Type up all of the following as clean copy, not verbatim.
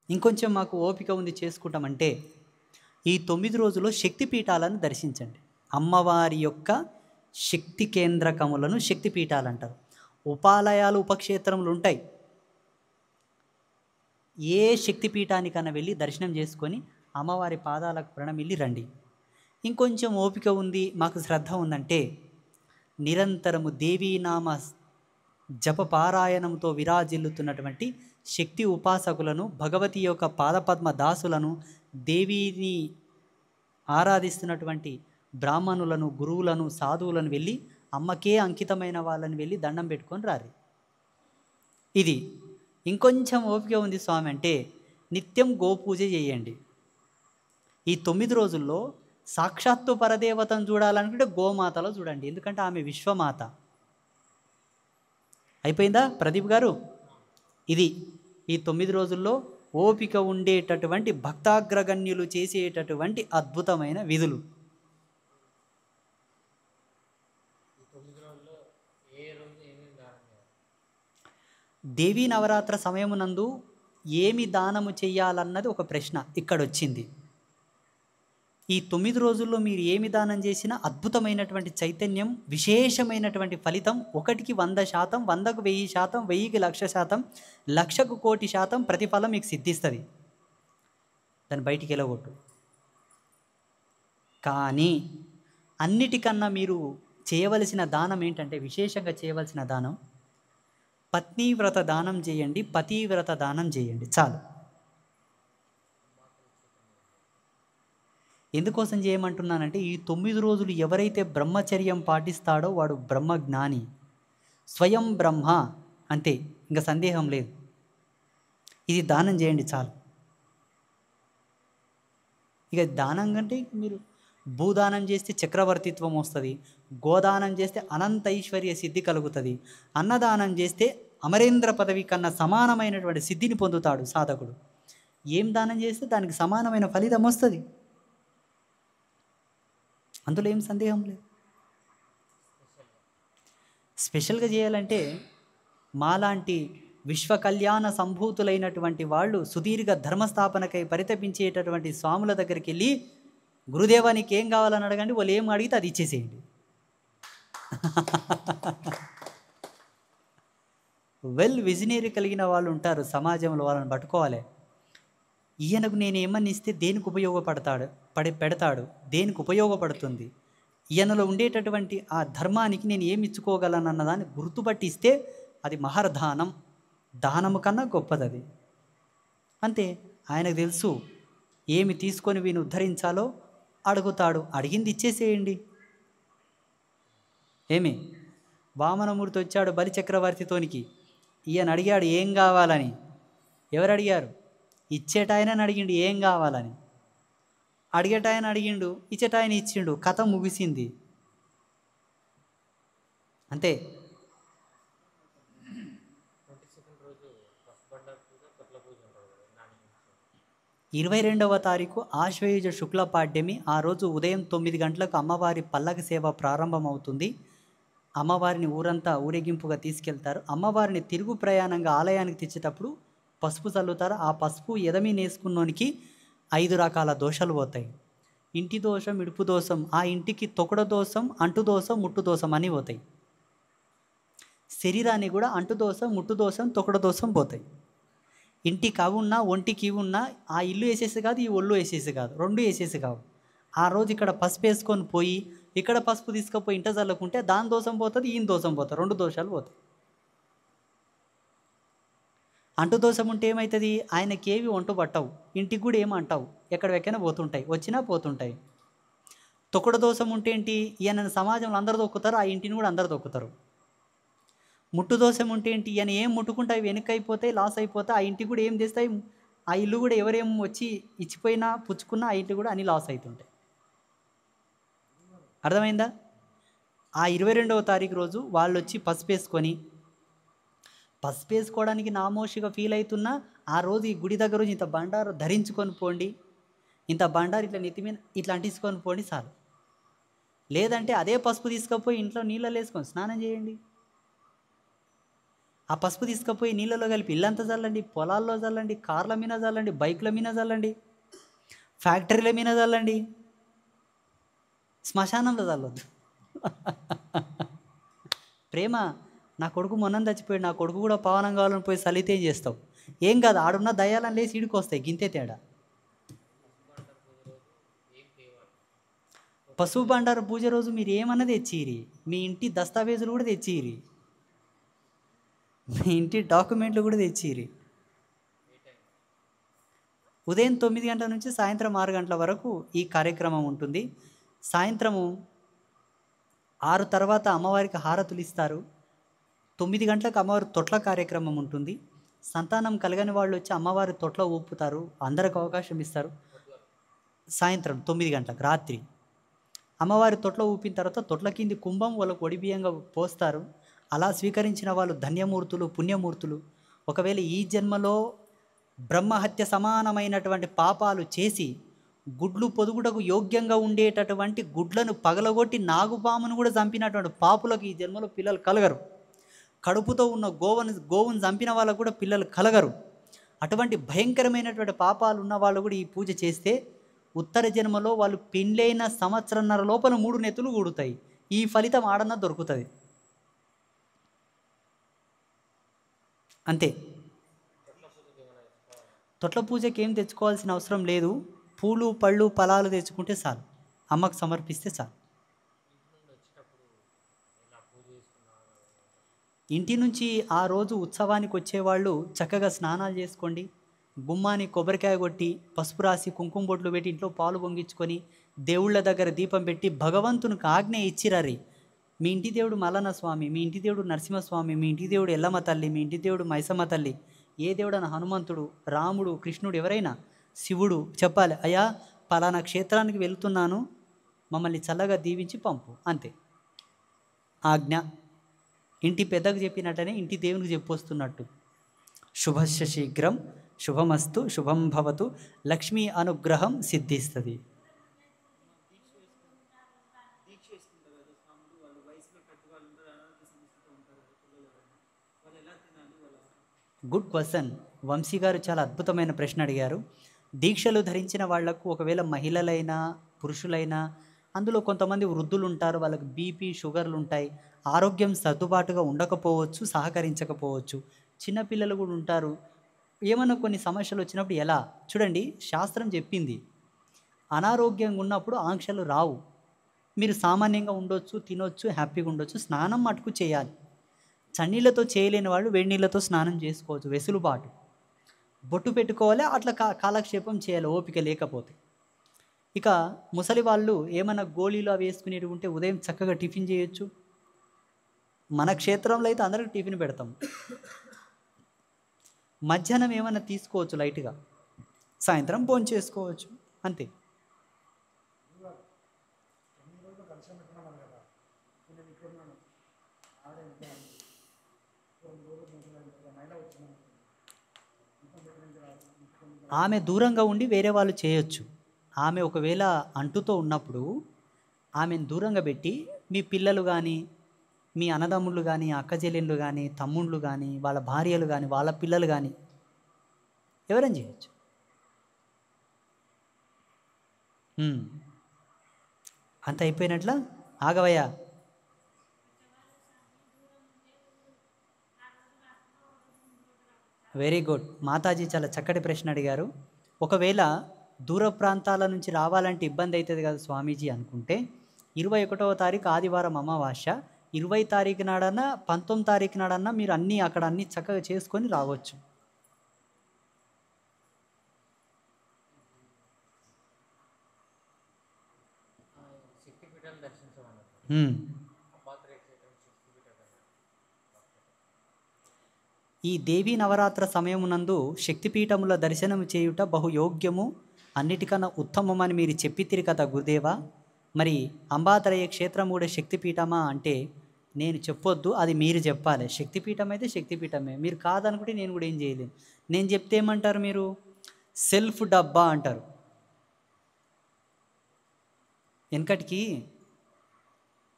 ఇంకొంచెం మాకు ఓపిక ఉంది చేసుకుంటామంటే ఈ 9 రోజుల్లో శక్తిపీఠాలను దర్శించండి. అమ్మవారి యొక్క శక్తి కేంద్రకములను శక్తిపీఠాలు అంటారు. ఉపాలయాలు ఉపక్షేత్రములు ఉంటాయి. ఏ శక్తిపీఠానికన్నా వెళ్ళి దర్శనం చేసుకొని అమ్మవారి పాదాలకు ప్రణమిల్లి రండి. ఇంకొంచెం ఓపిక ఉంది, మాకు శ్రద్ధ ఉందంటే నిరంతరము దేవీనామ జప పారాయణంతో విరాజిల్లుతున్నటువంటి శక్తి ఉపాసకులను, భగవతి యొక్క పాదపద్మ దాసులను, దేవిని ఆరాధిస్తున్నటువంటి బ్రాహ్మణులను, గురువులను, సాధువులను వెళ్ళి అమ్మకే అంకితమైన వాళ్ళని వెళ్ళి దండం పెట్టుకొని రారి. ఇది ఇంకొంచెం ఓపిక ఉంది స్వామి అంటే నిత్యం గోపూజ చేయండి. ఈ 9 రోజుల్లో సాక్షాత్తు పరదేవతను చూడాలనుకుంటే గోమాతలో చూడండి, ఎందుకంటే ఆమె విశ్వమాత. అయిపోయిందా ప్రదీప్ గారు? ఇది ఈ 9 రోజుల్లో ఓపిక ఉండేటటువంటి భక్తాగ్రగణ్యులు చేసేటటువంటి అద్భుతమైన విధులు. దేవీ నవరాత్ర సమయమునందు ఏమి దానము చెయ్యాలన్నది ఒక ప్రశ్న ఇక్కడ వచ్చింది. ఈ 9 రోజుల్లో మీరు ఏమి దానం చేసినా అద్భుతమైనటువంటి చైతన్యం, విశేషమైనటువంటి ఫలితం, 1కి 100%, 100కు 1000%, 1000కి 1,00,000%, 1,00,000కు 1,00,00,000% ప్రతిఫలం మీకు సిద్ధిస్తుంది. దాన్ని బయటికి వెళ్ళగొట్టు. కానీ అన్నిటికన్నా మీరు చేయవలసిన దానం ఏంటంటే, విశేషంగా చేయవలసిన దానం పత్నీవ్రత దానం చేయండి, పతివ్రత దానం చేయండి, చాలు. ఎందుకోసం చేయమంటున్నానంటే ఈ 9 రోజులు ఎవరైతే బ్రహ్మచర్యం పాటిస్తాడో వాడు బ్రహ్మజ్ఞాని, స్వయం బ్రహ్మ, అంతే, ఇంకా సందేహం లేదు. ఇది దానం చేయండి చాలు. ఇక దానం కంటే మీరు భూదానం చేస్తే చక్రవర్తిత్వం వస్తుంది, గోదానం చేస్తే అనంత ఐశ్వర్య సిద్ధి కలుగుతుంది, అన్నదానం చేస్తే అమరేంద్ర పదవి కన్నా సమానమైనటువంటి సిద్ధిని పొందుతాడు సాధకుడు. ఏం దానం చేస్తే దానికి సమానమైన ఫలితం వస్తుంది, అందులో ఏం సందేహం లేదు. స్పెషల్గా చేయాలంటే మాలాంటి విశ్వ కళ్యాణ సంభూతులైనటువంటి వాళ్ళు సుదీర్ఘ ధర్మస్థాపనకై పరితపించేటటువంటి స్వాముల దగ్గరికి వెళ్ళి గురుదేవా నీకు ఏం కావాలని అడగండి, వాళ్ళు ఏం అడిగితే అది ఇచ్చేసేయండి. వెల్ విజనరీ కలిగిన వాళ్ళు ఉంటారు సమాజంలో, వాళ్ళని పట్టుకోవాలి. ఈయనకు నేను ఏమని ఇస్తే దేనికి ఉపయోగపడతాడు, పెడతాడు, దేనికి ఉపయోగపడుతుంది, ఈయనలో ఉండేటటువంటి ఆ ధర్మానికి నేను ఏమి ఇచ్చుకోగలను అన్నదాన్ని గుర్తుపట్టి ఇస్తే అది మహర్దానం, దానము కన్నా గొప్పది అది. అంతే, ఆయనకు తెలుసు ఏమి తీసుకొని వీని ఉద్ధరించాలో. అడుగుతాడు, అడిగింది ఇచ్చేసేయండి. ఏమి వామనమూర్తి వచ్చాడు బలి చక్రవర్తితోనికి, ఈయన అడిగాడు ఏం కావాలని. ఎవరు అడిగారు? ఇచ్చేటాయనని అడిగిండు ఏం కావాలని. అడిగేటాయన అడిగిండు, ఇచ్చేటాయన ఇచ్చిండు, కథ ముగిసింది. అంతే. 22వ తారీఖు ఆశ్వయుజ శుక్ల పాడ్యమి. ఆ రోజు ఉదయం 9 గంటలకు అమ్మవారి పల్లకి సేవ ప్రారంభమవుతుంది. అమ్మవారిని ఊరంతా ఊరేగింపుగా తీసుకెళ్తారు. అమ్మవారిని తిరుగు ప్రయాణంగా ఆలయానికి తెచ్చేటప్పుడు పసుపు చల్లుతారు. ఆ పసుపు ఎదమి నేసుకున్నోనికి 5 రకాల దోషాలు పోతాయి. ఇంటి దోషం, ఇడుపు దోషం, ఆ ఇంటికి తొకడ దోషం, అంటు దోషం, ముట్టు దోషం అని పోతాయి. శరీరాన్ని కూడా అంటు దోషం, ముట్టు దోషం, తొకడ దోషం పోతాయి. ఇంటికి అవి ఉన్నా, ఒంటికి ఇవి ఉన్నా, ఆ ఇల్లు వేసేసి కాదు, ఈ ఒళ్ళు వేసేసి కాదు, రెండు వేసేసి కావు. ఆ రోజు ఇక్కడ పసుపు వేసుకొని పోయి ఇక్కడ పసుపు తీసుకుపోయి ఇంట చల్లుకుంటే దాని దోషం పోతుంది, ఈయన దోషం పోతుంది, 2 దోషాలు పోతాయి. అంటు దోషం ఉంటే ఏమవుతుంది? ఆయనకి ఏవి ఒంటు పట్టవు, ఇంటికి కూడా ఏమి అంటావు, ఎక్కడికైనా పోతుంటాయి, వచ్చినా పోతుంటాయి. తొక్కుడు దోషం ఉంటే ఏంటి? ఈయన సమాజంలో అందరు దొక్కుతారు, ఆ ఇంటిని కూడా అందరు దొక్కుతారు. ముట్టు దోషం ఉంటే ఏంటి? ఈయన ఏం ముట్టుకుంటాయి వెనక్కి అయిపోతాయి, లాస్ అయిపోతాయి, ఆ ఇంటికి కూడా ఏం చేస్తాయి, ఆ ఇల్లు కూడా ఎవరేం వచ్చి ఇచ్చిపోయినా పుచ్చుకున్నా ఆ ఇంటి కూడా అన్ని లాస్ అవుతుంటాయి. అర్థమైందా? ఆ 22వ తారీఖు రోజు వాళ్ళు వచ్చి పసుపు వేసుకొని, పసుపు వేసుకోవడానికి నామోషిగా ఫీల్ అవుతున్నా ఆ రోజు ఈ గుడి దగ్గర ఇంత బండారు ధరించుకొని పోండి, ఇంత బండారు ఇట్లా నెత్తి మీద ఇట్లా అంటించుకొని పోండి చాలు. లేదంటే అదే పసుపు తీసుకపోయి ఇంట్లో నీళ్ళలో వేసుకొని స్నానం చేయండి. ఆ పసుపు తీసుకుపోయి నీళ్ళలో కలిపి ఇల్లంతా చల్లండి, పొలాల్లో చల్లండి, కార్ల మీద చల్లండి, బైకుల మీద చల్లండి, ఫ్యాక్టరీల మీద చల్లండి, శ్మశానంలో చల్లొద్దు. ప్రేమ, నా కొడుకు మొన్న చచ్చిపోయాడు, నా కొడుకు కూడా పావనం కావాలని పోయి చలితే ఏం చేస్తావు? ఏం కాదు, ఆడున్న దయ్యాలని లేచి ఈడికి వస్తాయి, గింతే తేడా. పశువు బండారు పూజ రోజు మీరు ఏమన్నా తెచ్చిరి, మీ ఇంటి దస్తావేజులు కూడా తెచ్చిరి, మీ ఇంటి డాక్యుమెంట్లు కూడా తెచ్చిరి. ఉదయం 9 గంటల నుంచి సాయంత్రం 6 గంటల వరకు ఈ కార్యక్రమం ఉంటుంది. సాయంత్రము 6 తర్వాత అమ్మవారికి హారతులు ఇస్తారు. 9 గంటలకు అమ్మవారి తొట్ల కార్యక్రమం ఉంటుంది. సంతానం కలగని వాళ్ళు వచ్చి అమ్మవారి తొట్ల ఊపుతారు, అందరికి అవకాశం ఇస్తారు. సాయంత్రం 9 గంటలకు రాత్రి అమ్మవారి తొట్ల ఊపిన తర్వాత తొట్ల కింది కుంభం వాళ్ళకు ఒడిబియ్యంగా పోస్తారు. అలా స్వీకరించిన వాళ్ళు ధన్యమూర్తులు, పుణ్యమూర్తులు. ఒకవేళ ఈ జన్మలో బ్రహ్మహత్య సమానమైనటువంటి పాపాలు చేసి గుడ్లు పొదుగుటకు యోగ్యంగా ఉండేటటువంటి గుడ్లను పగలగొట్టి నాగుపామును కూడా చంపినటువంటి పాపులకు ఈ జన్మలో పిల్లలు కలగరు. కడుపుతో ఉన్న గోవును చంపిన వాళ్ళకు కూడా పిల్లలు కలగరు. అటువంటి భయంకరమైనటువంటి పాపాలు ఉన్న వాళ్ళు కూడా ఈ పూజ చేస్తే ఉత్తర జన్మలో వాళ్ళు పెళ్ళైన సంవత్సరంన్నర లోపల 3 నెత్తులు కూడుతాయి. ఈ ఫలితం ఆడన్నా దొరుకుతుంది. అంతే. తొట్ల పూజకి ఏం తెచ్చుకోవాల్సిన అవసరం లేదు. పూలు, పళ్ళు, ఫలాలు తెచ్చుకుంటే చాలు, అమ్మకు సమర్పిస్తే చాలు. ఇంటి నుంచి ఆ రోజు ఉత్సవానికి వచ్చేవాళ్ళు చక్కగా స్నానాలు చేసుకోండి, గుమ్మాని కొబ్బరికాయ కొట్టి పసుపు రాసి కుంకుమ బొట్లు పెట్టి ఇంట్లో పాలు పొంగించుకొని దేవుళ్ళ దగ్గర దీపం పెట్టి భగవంతునికి ఆజ్ఞ ఇచ్చిరారి. మీ ఇంటి దేవుడు మల్లన్న స్వామి, మీ ఇంటి దేవుడు నరసింహస్వామి, మీ ఇంటి దేవుడు ఎల్లమ్మ తల్లి, మీ ఇంటి దేవుడు మైసమ్మ తల్లి, ఏ దేవుడన హనుమంతుడు, రాముడు, కృష్ణుడు, ఎవరైనా, శివుడు చెప్పాలి, అయ్యా పలానా క్షేత్రానికి వెళ్తున్నాను, మమ్మల్ని చల్లగా దీవించి పంపు. అంతే. ఆజ్ఞ ఇంటి పెద్దకు చెప్పినట్టనే ఇంటి దేవునికి చెప్పొస్తున్నట్టు. శుభస్య శీఘ్రం, శుభమస్తు, శుభం భవతు, లక్ష్మీ అనుగ్రహం సిద్ధిస్తుంది. Good question. వంశీ గారు చాలా అద్భుతమైన ప్రశ్న అడిగారు. దీక్షలు ధరించిన వాళ్లకు ఒకవేళ మహిళలైనా పురుషులైనా, అందులో కొంతమంది వృద్ధులు ఉంటారు, వాళ్ళకి బీపీ, షుగర్లు ఉంటాయి, ఆరోగ్యం సర్దుబాటుగా ఉండకపోవచ్చు, సహకరించకపోవచ్చు. చిన్నపిల్లలు కూడా ఉంటారు. ఏమన్నా కొన్ని సమస్యలు వచ్చినప్పుడు ఎలా చూడండి, శాస్త్రం చెప్పింది అనారోగ్యంగా ఉన్నప్పుడు ఆంక్షలు రావు. మీరు సామాన్యంగా ఉండొచ్చు, తినొచ్చు, హ్యాపీగా ఉండొచ్చు. స్నానం మటుకు చేయాలి. చన్నీళ్ళతో చేయలేని వాళ్ళు వేడి నీళ్ళతో స్నానం చేసుకోవచ్చు, వెసులుబాటు. బొట్టు పెట్టుకోవాలి, అట్లా కాలక్షేపం చేయాలి ఓపిక లేకపోతే. ఇక ముసలి వాళ్ళు ఏమైనా గోళీలు అవి వేసుకునేవి ఉంటే ఉదయం చక్కగా టిఫిన్ చేయొచ్చు. మన క్షేత్రంలో అయితే అందరికి టిఫిన్ పెడతాం. మధ్యాహ్నం ఏమైనా తీసుకోవచ్చు లైట్గా, సాయంత్రం భోజనం చేసుకోవచ్చు, అంతే. ఆమె దూరంగా ఉండి వేరే వాళ్ళు చేయొచ్చు. ఆమె ఒకవేళ అంటుతో ఉన్నప్పుడు ఆమెను దూరంగా పెట్టి మీ పిల్లలు కానీ, మీ అన్నదమ్ముళ్ళు కానీ, అక్కచెల్లెళ్ళు కానీ, తమ్ముళ్ళు కానీ, వాళ్ళ భార్యలు కానీ, వాళ్ళ పిల్లలు కానీ ఎవరైనా చేయొచ్చు. అంత అయిపోయినట్ల. ఆగవయ్యా. Very good. మాతాజీ చాలా చక్కటి ప్రశ్న అడిగారు. ఒకవేళ దూర ప్రాంతాల నుంచి రావాలంటే ఇబ్బంది అవుతుంది కదా స్వామీజీ అనుకుంటే, 21వ తారీఖు ఆదివారం అమావాస్య, 20 తారీఖు నాడన్నా 19 తారీఖు నాడన్నా మీరు అక్కడ అన్నీ చక్కగా చేసుకొని రావచ్చు. ఈ దేవీ నవరాత్ర సమయమునందు శక్తిపీఠముల దర్శనము చేయుట బహుయోగ్యము, అన్నిటికన్నా ఉత్తమమని మీరు చెప్పితిరి కదా గురుదేవా. మరి అంబాతరయ్య క్షేత్రం కూడా శక్తిపీఠమా అంటే నేను చెప్పొద్దు, అది మీరు చెప్పాలి. శక్తిపీఠం అయితే శక్తిపీఠమే, మీరు కాదనుకుంటే నేను కూడా ఏం చేయలేను. నేను చెప్తే ఏమంటారు మీరు? సెల్ఫ్ డబ్బా అంటారు.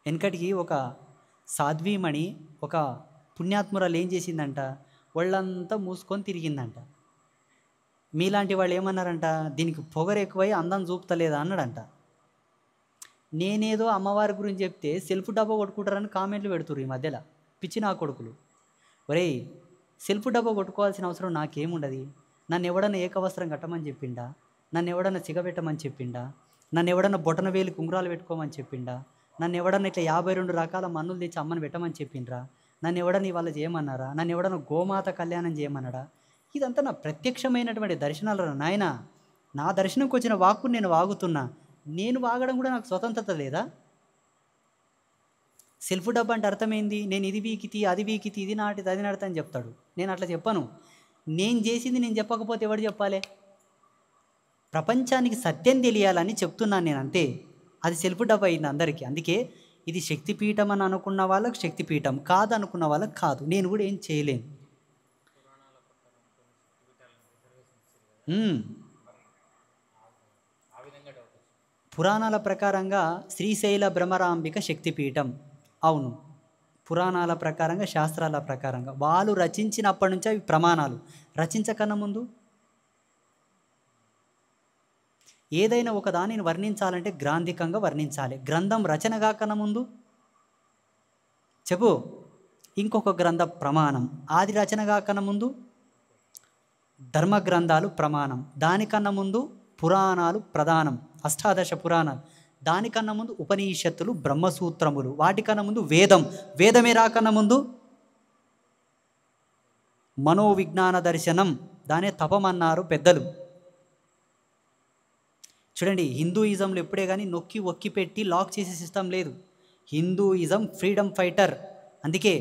వెనకటికి ఒక సాధ్వీమణి ఒక పుణ్యాత్మురాలు ఏం చేసిందంట, ఒళ్ళంతా మూసుకొని తిరిగిందంట. మీలాంటి వాళ్ళు ఏమన్నారంట, దీనికి పొగరు ఎక్కువై అందం చూపుతలేదా అన్నాడంట. నేనేదో అమ్మవారి గురించి చెప్తే సెల్ఫ్ డబ్బా కొట్టుకుంటారని కామెంట్లు పెడుతుర్రు ఈ మధ్యలో పిచ్చి నా కొడుకులు. ఒరేయ్, సెల్ఫ్ డబ్బా కొట్టుకోవాల్సిన అవసరం నాకేముండదు. నన్ను ఎవడన్నా ఏకవస్త్రం కట్టమని చెప్పిండా, నన్ను ఎవడన్నా సిగబెట్టమని చెప్పిండా, నన్ను ఎవడన్నా బొటన వేలు కుంగురాలు పెట్టుకోమని చెప్పిండా, నన్ను ఎవడన్నా ఇట్లా 52 రకాల మన్నులు తెచ్చి అమ్మని పెట్టమని చెప్పిండ్రా, నన్ను ఎవడన్నా ఇవాళ చేయమన్నారా, నన్ను ఎవడన్నా గోమాత కళ్యాణం చేయమన్నాడా? ఇదంతా నా ప్రత్యక్షమైనటువంటి దర్శనాలు నాయన. నా దర్శనంకి వచ్చిన వాక్కుని నేను వాగుతున్నా. నేను వాగడం కూడా నాకు స్వతంత్రత లేదా? సెల్ఫ్ డబ్బా అంటే అర్థమైంది, నేను ఇది వీకితి అది వీకితి ఇది నాటిది అది నాటిది అని చెప్తాడు. నేను అట్లా చెప్పను. నేను చేసింది నేను చెప్పకపోతే ఎవడు చెప్పాలి? ప్రపంచానికి సత్యం తెలియాలని చెప్తున్నాను నేను, అంతే. అది సెల్ఫ్ డబ్బా అయింది అందరికీ. అందుకే ఇది శక్తిపీఠం అని అనుకున్న వాళ్ళకు శక్తిపీఠం, కాదు అనుకున్న వాళ్ళకి కాదు. నేను కూడా ఏం చేయలేను. పురాణాల ప్రకారంగా శ్రీశైల భ్రమరాంబిక శక్తిపీఠం. అవును, పురాణాల ప్రకారంగా శాస్త్రాల ప్రకారంగా వాళ్ళు రచించినప్పటి నుంచి అవి ప్రమాణాలు. రచించకన్నా ముందు ఏదైనా ఒక దానిని వర్ణించాలంటే గ్రాంధికంగా వర్ణించాలి. గ్రంథం రచన కాకన్నా ముందు చెప్పు, ఇంకొక గ్రంథ ప్రమాణం. ఆది రచన కాకన్నా ముందు ధర్మ గ్రంథాలు ప్రమాణం. దానికన్నా ముందు పురాణాలు ప్రధానం, అష్టాదశ పురాణాలు. దానికన్నా ముందు ఉపనిషత్తులు, బ్రహ్మసూత్రములు. వాటికన్నా ముందు వేదం. వేదమే రాకన్నా ముందు మనోవిజ్ఞాన దర్శనం. దానే తపమన్నారు పెద్దలు. చూడండి, హిందూయిజంలో ఎప్పుడే కానీ నొక్కి ఒక్కి పెట్టి లాక్ చేసే సిస్టమ్ లేదు. Hinduism freedom fighter. అందుకే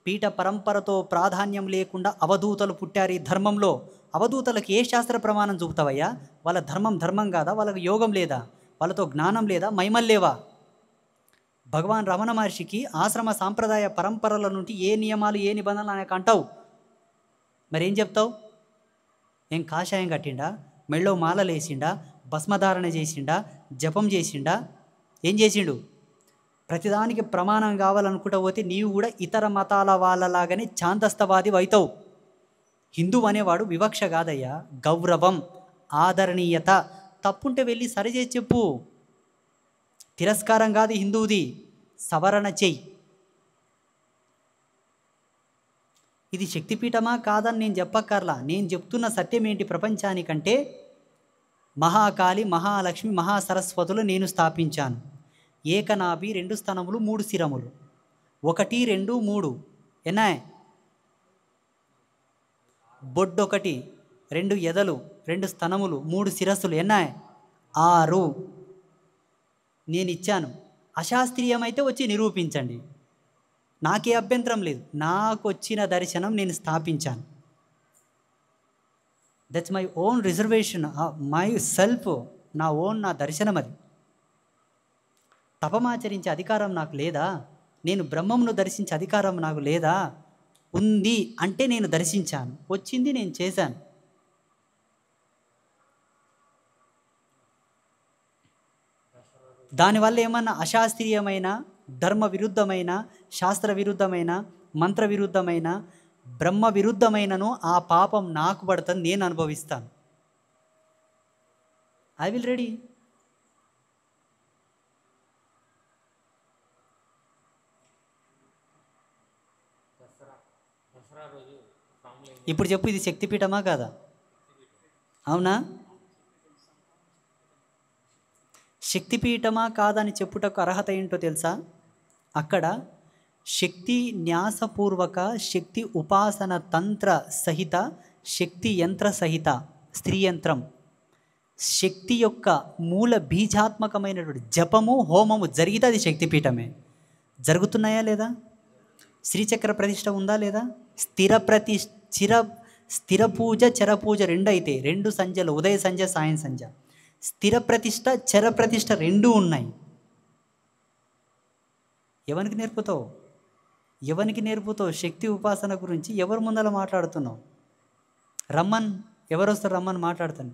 పీఠ పరంపరతో ప్రాధాన్యం లేకుండా అవధూతలు పుట్టారు ఈ ధర్మంలో. అవధూతలకు ఏ శాస్త్ర ప్రమాణం చూపుతావయ్యా? వాళ్ళ ధర్మం కాదా? వాళ్ళకి యోగం లేదా? వాళ్ళతో జ్ఞానం లేదా? మహిమలు లేవా? భగవాన్ రమణ మహర్షికి ఆశ్రమ సాంప్రదాయ పరంపరల నుండి ఏ నియమాలు ఏ నిబంధనలు ఆయనకు అంటావు? మరేం చెప్తావు? ఏం కాషాయం కట్టిండా, మెళ్ళో మాలలేసిండా, భస్మధారణ చేసిండా, జపం చేసిండా, ఏం చేసిండు? ప్రతిదానికి ప్రమాణం కావాలనుకుంటా పోతే నీవు కూడా ఇతర మతాల వాళ్ళలాగానే ఛాందస్తవాది అవుతావు. హిందూ అనేవాడు వివక్ష కాదయ్యా, గౌరవం, ఆదరణీయత. తప్పుంటే వెళ్ళి సరిచేసి చెప్పు. తిరస్కారం కాదు హిందువుది, సవరణ చెయ్యి. ఇది శక్తిపీఠమా కాదని నేను చెప్పక్కర్లా. నేను చెప్తున్న సత్యం ఏంటి ప్రపంచానికంటే, మహాకాళి, మహాలక్ష్మి, మహాసరస్వతులు నేను స్థాపించాను. ఏకనాభి, 2 స్తనములు 3 శిరములు. 1 2 3 ఎన్నాయ్? బొడ్డొకటి, 2 ఎదలు, 2 స్తనములు, 3 శిరస్సులు. ఎన్నాయ్? 6. నేను ఇచ్చాను. అశాస్త్రీయమైతే వచ్చి నిరూపించండి, నాకే అభ్యంతరం లేదు. నాకు వచ్చిన దర్శనం నేను స్థాపించాను. That's my own reservation, my self, నా దర్శనం అది. తపమాచరించే అధికారం నాకు లేదా? నేను బ్రహ్మమును దర్శించే అధికారం నాకు లేదా? ఉంది అంటే నేను దర్శించాను, వచ్చింది నేను చేశాను. దానివల్ల ఏమన్నా అశాస్త్రీయమైన, ధర్మ విరుద్ధమైన, శాస్త్ర విరుద్ధమైన, మంత్ర విరుద్ధమైన, బ్రహ్మ విరుద్ధమైనను ఆ పాపం నాకు పడుతుంది, నేను అనుభవిస్తాను. I will ready. ఇప్పుడు చెప్పు, ఇది శక్తిపీఠమా కాదా? అవునా? శక్తిపీఠమా కాదని చెప్పుటకు అర్హత ఏంటో తెలుసా? అక్కడ శక్తి న్యాసపూర్వక, శక్తి ఉపాసన తంత్ర సహిత, శక్తి యంత్ర సహిత, స్త్రీ యంత్రం, శక్తి యొక్క మూల బీజాత్మకమైనటువంటి జపము, హోమము జరిగితే అది శక్తిపీఠమే. జరుగుతున్నాయా లేదా? శ్రీచక్ర ప్రతిష్ఠ ఉందా లేదా? స్థిర పూజ, చర పూజ 2 అయితే, 2 సంధ్యలు, ఉదయ సంధ్య, సాయం సంధ్య. స్థిర ప్రతిష్ఠ, చర ప్రతిష్ఠ 2 ఉన్నాయి. ఎవరికి నేర్పుతావు? ఎవరికి నేర్పుతావు? శక్తి ఉపాసన గురించి ఎవరి ముందర మాట్లాడుతున్నావు? రమ్మన్, ఎవరు వస్తారు? రమ్మని మాట్లాడుతాను.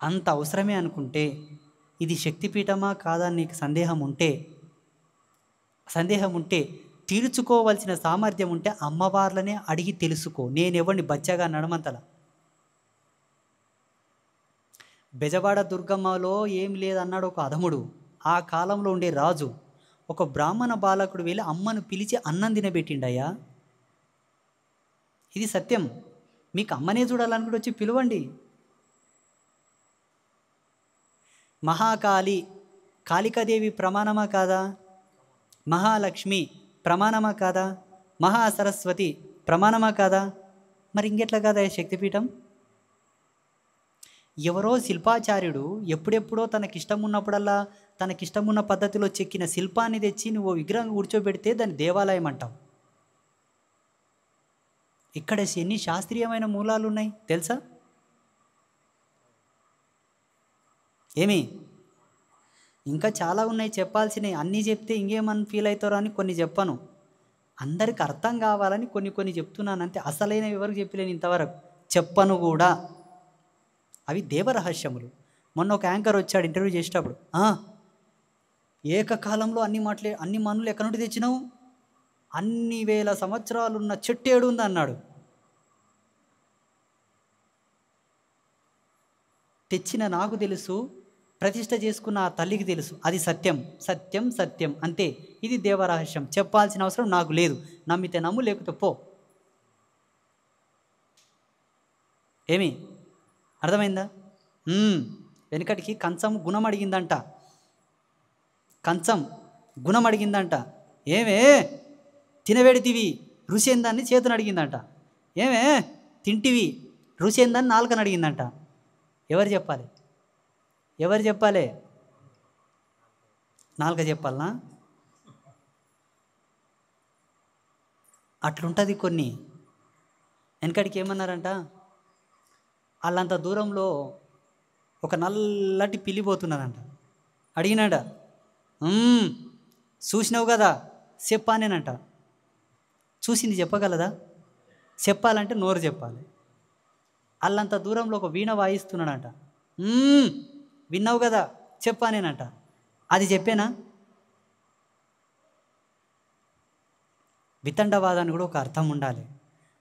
అంత అవసరమే అనుకుంటే, ఇది శక్తిపీఠమా కాదని నీకు సందేహం ఉంటే, సందేహం ఉంటే, తీర్చుకోవాల్సిన సామర్థ్యం ఉంటే అమ్మవార్లనే అడిగి తెలుసుకో. నేనెవరిని బచ్చగా నడమంతల. బెజవాడ దుర్గమ్మలో ఏం లేదన్నాడు ఒక అధముడు. ఆ కాలంలో ఉండే రాజు ఒక బ్రాహ్మణ బాలకుడు వెళ్ళి అమ్మను పిలిచి అన్నం తినబెట్టిండయ్యా. ఇది సత్యం. మీకు అమ్మనే చూడాలనుకుంటే వచ్చి పిలవండి. మహాకాళి, కాళికాదేవి ప్రమాణమా కాదా? మహాలక్ష్మి ప్రమాణమా కాదా? మహాసరస్వతి ప్రమాణమా కాదా? మరి ఇంకెట్లా కాదా శక్తిపీఠం? ఎవరో శిల్పాచార్యుడు ఎప్పుడెప్పుడో తనకిష్టం ఉన్నప్పుడల్లా తనకిష్టమున్న పద్ధతిలో చెక్కిన శిల్పాన్ని తెచ్చి నువ్వు విగ్రహం కూర్చోబెడితే దాన్ని దేవాలయం అంటావు. ఇక్కడ ఎన్ని శాస్త్రీయమైన మూలాలు ఉన్నాయి తెలుసా? ఏమి ఇంకా చాలా ఉన్నాయి చెప్పాల్సినవి. అన్నీ చెప్తే ఇంకేమని ఫీల్ అవుతారో అని కొన్ని చెప్పను. అందరికి అర్థం కావాలని కొన్ని చెప్తున్నాను అంతే. అసలైనవి ఎవరికి చెప్పలేను ఇంతవరకు, చెప్పను కూడా. అవి దేవరహస్యములు. మొన్న ఒక యాంకర్ వచ్చాడు ఇంటర్వ్యూ చేసేటప్పుడు, ఏకకాలంలో అన్ని మనులు ఎక్కడి నుండి తెచ్చినావు? అన్ని వేల సంవత్సరాలున్న చెట్టు ఏడుంది అన్నాడు. తెచ్చిన నాకు తెలుసు, ప్రతిష్ట చేసుకున్న ఆ తల్లికి తెలుసు. అది సత్యం, సత్యం, సత్యం అంతే. ఇది దేవరహస్యం. చెప్పాల్సిన అవసరం నాకు లేదు. నమ్మితే నమ్ము, లేకపోతే పో. ఏమి అర్థమైందా? వెనుకటికి కంచం గుణం అడిగిందంట. కంచం గుణం అడిగిందంట. ఏమే తినవేడితివి రుచి ఏందాన్ని చేతుని అడిగిందంట. ఏమే తింటివి రుచి ఏందని నాలుకని అడిగిందంట. ఎవరు చెప్పాలి? ఎవరు చెప్పాలి? నాలుక చెప్పాలనా? అట్లుంటుంది కొన్ని. వెనకడికి ఏమన్నారంట, వాళ్ళంత దూరంలో ఒక నల్లటి పిల్లిపోతున్నారంట. అడిగినాడ, చూసినావు కదా చెప్పానేనంట. చూసింది చెప్పగలదా? చెప్పాలంటే నోరు చెప్పాలి. వాళ్ళంత దూరంలో ఒక వీణ వాయిస్తున్నాడంట. విన్నావు కదా చెప్పానేనంట. అది చెప్పేనా? వితండవాదాన్ని కూడా ఒక అర్థం ఉండాలి.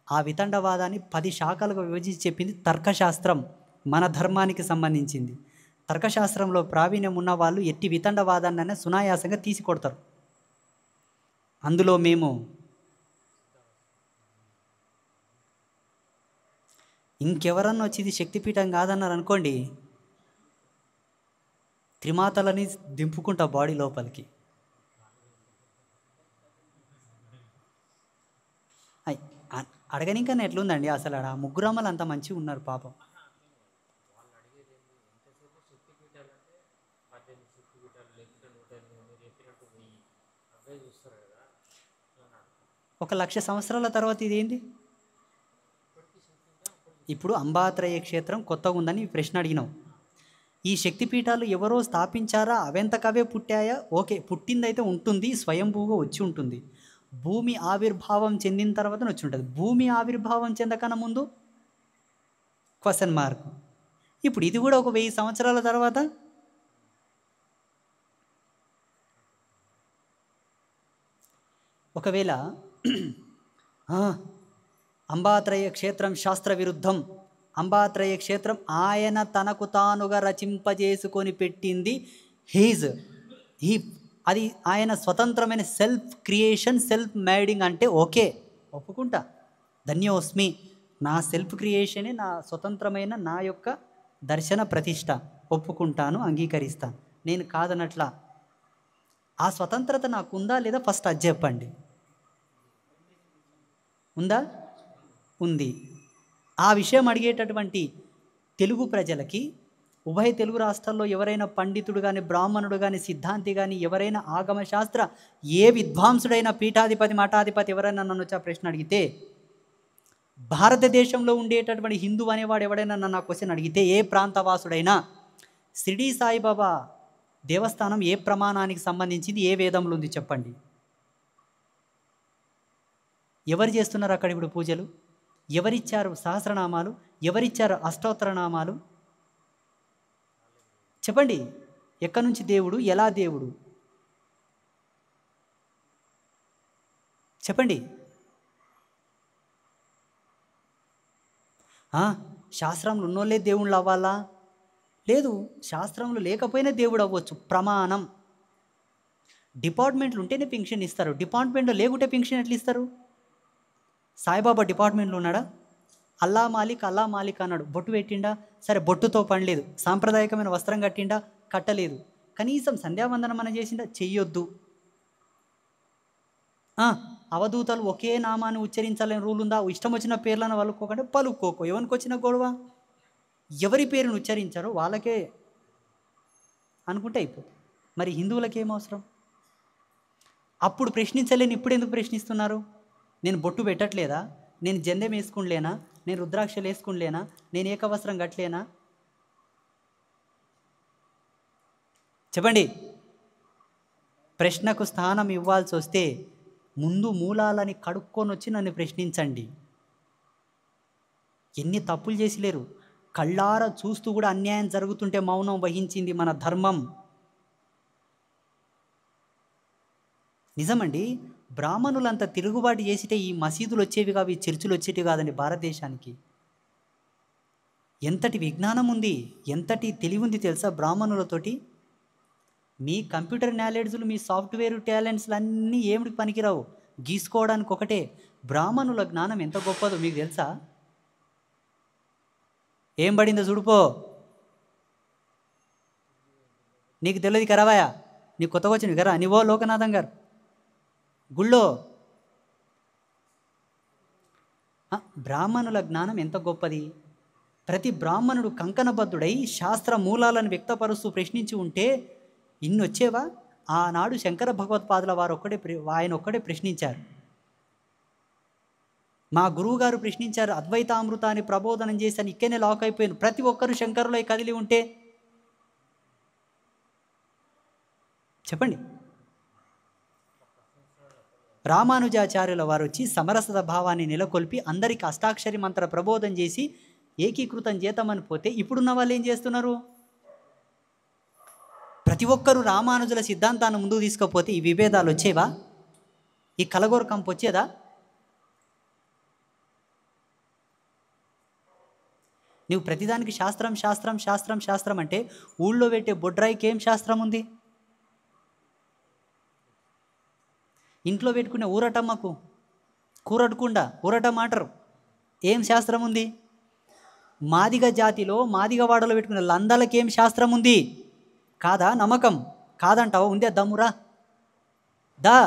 ఆ వితండవాదాన్ని 10 శాఖలుగా విభజించి చెప్పింది తర్కశాస్త్రం. మన ధర్మానికి సంబంధించింది. తర్కశాస్త్రంలో ప్రావీణ్యం ఉన్న వాళ్ళు ఎట్టి వితండవాదాన్ని సునాయాసంగా తీసి కొడతారు. అందులో మేము ఇంకెవరన్నా వచ్చి ఇది శక్తిపీఠం కాదన్నారు అనుకోండి, త్రిమాతలని దింపుకుంటా బాడీ లోపలికి. అడగనికన్నా ఎట్లుందండి అసలు? ఆ ముగ్గురమ్మలు అంత మంచిగా ఉన్నారు పాపం. ఒక 1,00,000 సంవత్సరాల తర్వాత ఇదేంటి? ఇప్పుడు అంబాత్రయ క్షేత్రం కొత్తగా ఉందని ప్రశ్న అడిగినావు. ఈ శక్తిపీఠాలు ఎవరో స్థాపించారా? అవంతకవే పుట్టాయా? ఓకే, పుట్టిందైతే ఉంటుంది, స్వయంభూగా వచ్చి ఉంటుంది. భూమి ఆవిర్భావం చెందిన తర్వాత వచ్చి ఉంటుంది. భూమి ఆవిర్భావం చెందకన్నా ముందు క్వశ్చన్ మార్క్. ఇప్పుడు ఇది కూడా ఒక 1000 సంవత్సరాల తర్వాత. ఒకవేళ అంబాత్రయ క్షేత్రం శాస్త్ర విరుద్ధం, అంబాత్రయ క్షేత్రం ఆయన తనకు తానుగా రచింపజేసుకొని పెట్టింది, అది ఆయన స్వతంత్రమైన సెల్ఫ్ క్రియేషన్, సెల్ఫ్ మేడింగ్ అంటే ఓకే, ఒప్పుకుంటా, ధన్యోస్మి. నా సెల్ఫ్ క్రియేషనే నా స్వతంత్రమైన నా యొక్క దర్శన ప్రతిష్ట, ఒప్పుకుంటాను, అంగీకరిస్తాను. నేను కాదనట్లా. ఆ స్వతంత్రత నాకు ఉందా లేదా ఫస్ట్ అది చెప్పండి. ఉందా? ఉంది. ఆ విషయం అడిగేటటువంటి తెలుగు ప్రజలకి, ఉభయ తెలుగు రాష్ట్రాల్లో ఎవరైనా పండితుడు కానీ, బ్రాహ్మణుడు కానీ, సిద్ధాంతి కానీ, ఎవరైనా ఆగమశాస్త్ర ఏ విద్వాంసుడైనా, పీఠాధిపతి, మఠాధిపతి ఎవరైనా నన్ను వచ్చి ఆ ప్రశ్న అడిగితే, భారతదేశంలో ఉండేటటువంటి హిందూ అనేవాడు ఎవడైనా నన్ను ఆ క్వశ్చన్ అడిగితే, ఏ ప్రాంతవాసుడైనా షిరిడీ సాయిబాబా దేవస్థానం ఏ ప్రమాణానికి సంబంధించింది, ఏ వేదంలో ఉంది చెప్పండి. ఎవరు చేస్తున్నారు అక్కడ ఇప్పుడు పూజలు? ఎవరిచ్చారు సహస్రనామాలు? ఎవరిచ్చారు అష్టోత్తర నామాలు? చెప్పండి. ఎక్కడి నుంచి దేవుడు, ఎలా దేవుడు? చెప్పండి. శాస్త్రంలో ఉన్నోళ్ళే దేవుళ్ళు అవ్వాలా? లేదు, శాస్త్రంలో లేకపోయినా దేవుడు అవ్వచ్చు. ప్రమాణం. డిపార్ట్మెంట్లు ఉంటేనే పెన్షన్ ఇస్తారు. డిపార్ట్మెంట్లో లేకుంటే పెన్షన్ ఎట్లా ఇస్తారు? సాయిబాబా డిపార్ట్మెంట్లో ఉన్నాడా? అల్లా మాలిక్ అల్లా మాలిక్ అన్నాడు, బొట్టు పెట్టిండా? సరే, బొట్టుతో పని లేదు. సాంప్రదాయకమైన వస్త్రం కట్టిండా? కట్టలేదు. కనీసం సంధ్యావందనం మన చేసిండా? చెయ్యొద్దు. అవధూతలు ఒకే నామాన్ని ఉచ్చరించాలని రూల్ ఉందా? ఇష్టం వచ్చిన పేర్లను పలుకోకంటే పలుకోకో. ఎవరికి వచ్చిన గొడవ? ఎవరి పేరును ఉచ్చరించారో వాళ్ళకే అనుకుంటే అయిపోతుంది. మరి హిందువులకి ఏం అవసరం? అప్పుడు ప్రశ్నించలేని ఇప్పుడు ఎందుకు ప్రశ్నిస్తున్నారు? నేను బొట్టు పెట్టట్లేదా? నేను జెండెం వేసుకుంటలేనా? నేను రుద్రాక్షలు వేసుకుంటలేనా? నేను ఏకవస్త్రం కట్టలేనా? చెప్పండి. ప్రశ్నకు స్థానం ఇవ్వాల్సి వస్తే ముందు మూలాలని కడుక్కొని వచ్చి నన్ను ప్రశ్నించండి. ఎన్ని తప్పులు చేసి లేరు. కళ్ళారా చూస్తూ కూడా అన్యాయం జరుగుతుంటే మౌనం వహించింది మన ధర్మం. నిజమండి. బ్రాహ్మణులంతా తిరుగుబాటు చేసితే ఈ మసీదులు వచ్చేవి కావు, ఈ చర్చిలు వచ్చేవి కాదండి భారతదేశానికి. ఎంతటి విజ్ఞానం ఉంది, ఎంతటి తెలివి ఉంది తెలుసా బ్రాహ్మణులతోటి? మీ కంప్యూటర్ నాలెడ్జ్లు, మీ సాఫ్ట్వేర్ టాలెంట్స్లు అన్నీ ఏమిటికి పనికిరావు, గీసుకోవడానికి ఒకటే. బ్రాహ్మణుల జ్ఞానం ఎంత గొప్పదో మీకు తెలుసా? ఏం పడిందో చూడుపో. నీకు తెలియదు కరావాయా? నీకు కొత్తగా వచ్చింది కరా. నీవో లోకనాథం గారు గుళ్ళో. బ్రాహ్మణుల జ్ఞానం ఎంత గొప్పది. ప్రతి బ్రాహ్మణుడు కంకణబద్ధుడై శాస్త్ర మూలాలను వ్యక్తపరుస్తూ ప్రశ్నించి ఉంటే ఇన్ని వచ్చేవా? ఆనాడు శంకర భగవత్పాదుల వారు ఆయన ఒక్కడే ప్రశ్నించారు. మా గురువుగారు ప్రశ్నించారు, అద్వైతామృతాన్ని ప్రబోధనం చేశాను, ఇక్కడనే లాక్ అయిపోయాను. ప్రతి ఒక్కరు శంకరులై కదిలి ఉంటే చెప్పండి. రామానుజాచార్యుల వారు వచ్చి సమరసత భావాన్ని నెలకొల్పి అందరికీ అష్టాక్షరి మంత్ర ప్రబోధం చేసి ఏకీకృతం చేద్దామని పోతే ఇప్పుడున్న వాళ్ళు ఏం చేస్తున్నారు? ప్రతి ఒక్కరూ రామానుజుల సిద్ధాంతాన్ని ముందుకు తీసుకపోతే ఈ విభేదాలు వచ్చేవా? ఈ కలగోరకంపు వచ్చేదా? నువ్వు ప్రతిదానికి శాస్త్రం శాస్త్రం శాస్త్రం శాస్త్రం అంటే ఊళ్ళో పెట్టే బొడ్రాయికి ఏం శాస్త్రం ఉంది? ఇంట్లో పెట్టుకునే ఊరటమ్మకు కూరటకుండా ఊరటం అంటారు, ఏం శాస్త్రం ఉంది? మాదిగ జాతిలో మాదిగ వాడలో పెట్టుకునే లందలకి ఏం శాస్త్రం ఉంది? కాదా? నమ్మకం కాదంటావా? ఉందే దమ్మురా దా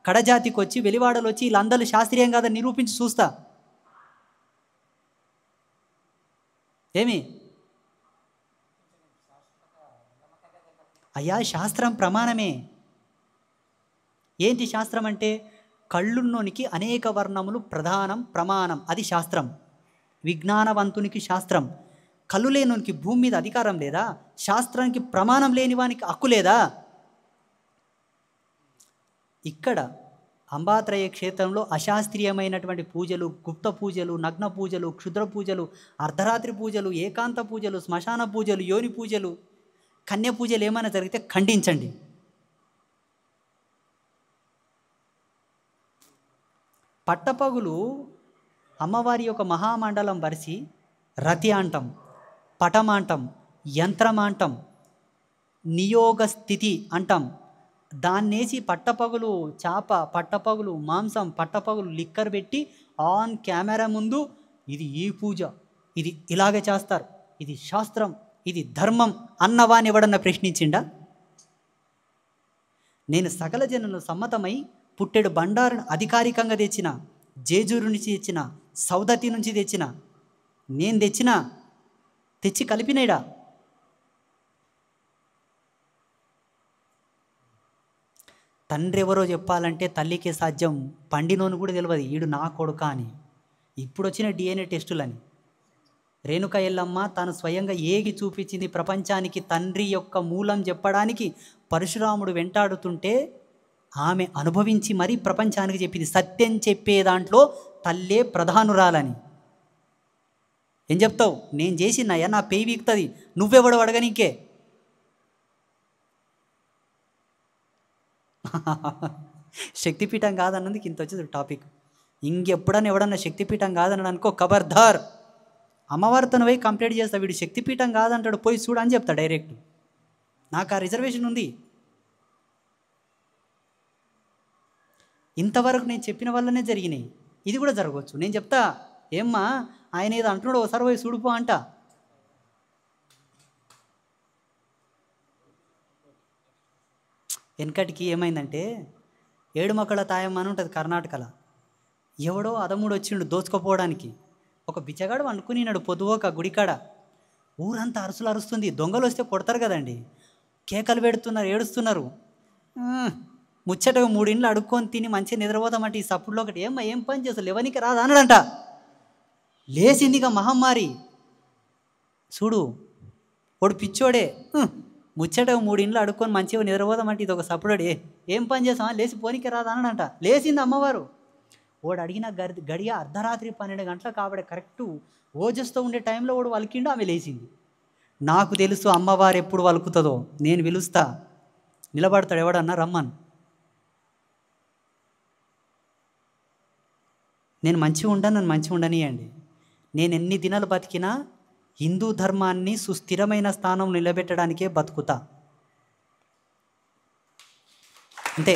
కడజాతికి వచ్చి వెలివాడలు వచ్చి లందలు శాస్త్రీయం కాదని నిరూపించి చూస్తా. ఏమి అయ్యా, శాస్త్రం ప్రమాణమే. ఏంటి శాస్త్రం అంటే? కళ్ళున్నోనికి అనేక వర్ణములు ప్రధానం, ప్రమాణం, అది శాస్త్రం. విజ్ఞానవంతునికి శాస్త్రం. కళ్ళు లేనోనికి భూమి మీద అధికారం లేదా? శాస్త్రానికి ప్రమాణం లేని వానికి హక్కు లేదా? ఇక్కడ అంబాత్రయ క్షేత్రంలో అశాస్త్రీయమైనటువంటి పూజలు, గుప్త పూజలు, నగ్న పూజలు, క్షుద్ర పూజలు, అర్ధరాత్రి పూజలు, ఏకాంత పూజలు, శ్మశాన పూజలు, యోని పూజలు, కన్య పూజలు ఏమైనా జరిగితే ఖండించండి. పట్టపగులు అమ్మవారి యొక్క మహామండలం వరిసి రతి అంటాం, పటమాంటం, యంత్రమాంటం, నియోగ స్థితి అంటాం. దాన్నేసి పట్టపగులు చాప, పట్టపగులు మాంసం, పట్టపగులు లిక్కర్ పెట్టి ఆన్ కెమెరా ముందు ఇది ఈ పూజ, ఇది ఇలాగే చేస్తారు, ఇది శాస్త్రం, ఇది ధర్మం అన్నవాని ఎవడన్నా ప్రశ్నించిండా? నేను సకల జనులు సమ్మతమై పుట్టెడు బండారును అధికారికంగా తెచ్చిన, జేజూరు నుంచి తెచ్చిన, సౌదతి నుంచి తెచ్చిన, నేను తెచ్చి కలిపినాడా? తండ్రి ఎవరో చెప్పాలంటే తల్లికే సాధ్యం, పండినోను కూడా తెలియదు ఈడు నా కొడుక అని. ఇప్పుడు వచ్చిన DNA టెస్టులని రేణుక ఎల్లమ్మ తాను స్వయంగా ఏగి చూపించింది ప్రపంచానికి. తండ్రి యొక్క మూలం చెప్పడానికి పరశురాముడు వెంటాడుతుంటే ఆమె అనుభవించి మరీ ప్రపంచానికి చెప్పింది. సత్యం చెప్పే దాంట్లో తల్లే ప్రధానురాలని. ఏం చెప్తావు? నేను చేసినాయా, నా పేయి వీక్తుంది, నువ్వెవడు అడగనీకే. శక్తిపీఠం కాదన్నందుకు ఇంత వచ్చేది టాపిక్. ఇంకెప్పుడన్నా ఎవడన్నా శక్తిపీఠం కాదన్నాడు అనుకో, ఖబర్దార్, అమ్మవారితో పోయి కంప్లైంట్ చేస్తా, వీడు శక్తిపీఠం కాదంటాడు, పోయి చూడు అని చెప్తా డైరెక్ట్. నాకు ఆ రిజర్వేషన్ ఉంది. ఇంతవరకు నేను చెప్పిన వల్లనే జరిగినాయి, ఇది కూడా జరగవచ్చు. నేను చెప్తా, ఏమ్మా ఆయన ఏదో అంటున్నాడు, ఒకసారి పోయి చూడుపో అంట. వెనకటికి ఏమైందంటే, ఏడుమక్కల తాయమ్మ అని ఉంటుంది కర్ణాటకలో. ఎవడో అదముడు వచ్చిండు దోచుకోపోవడానికి. ఒక బిచ్చగాడు అనుకునినాడు పొద్దువోక గుడికాడ. ఊరంతా అరుసులు అరుస్తుంది, దొంగలు వస్తే కొడతారు కదండి, కేకలు పెడుతున్నారు, ఏడుస్తున్నారు. ముచ్చటగా 3 ఇండ్లు అడుక్కొని తిని మంచిగా నిద్రపోతామంటే ఈ సప్పుడులో ఒకటి, ఏమ్మా ఏం పని చేస్తావు, లేవనికి రాదా అన్నాడంట. లేచిందిగా మహమ్మారి. చూడు వాడు పిచ్చోడే, ముచ్చటగా 3 ఇండ్లు అడుక్కొని మంచిగా నిద్రపోతామంటే ఇది ఒక సప్పుడోడే, ఏం పని చేస్తామా, లేచి పోనీకి రాదా అన్నాడంట. లేచింది అమ్మవారు. వాడు అడిగిన గడియ అర్ధరాత్రి 12 గంటలకు ఆవిడ కరెక్టు ఓజస్తో ఉండే టైంలో వాడు వలికిండు, ఆమె లేచింది. నాకు తెలుసు అమ్మవారు ఎప్పుడు వలుకుతుందో, నేను పిలుస్తా, నిలబడతాడు ఎవడన్నా రమ్మను. నేను మంచిగా ఉంటాను, నన్ను మంచిగా ఉండనియండి. నేను ఎన్ని దినాలు బతికినా హిందూ ధర్మాన్ని సుస్థిరమైన స్థానం నిలబెట్టడానికే బతుకుతా అంతే.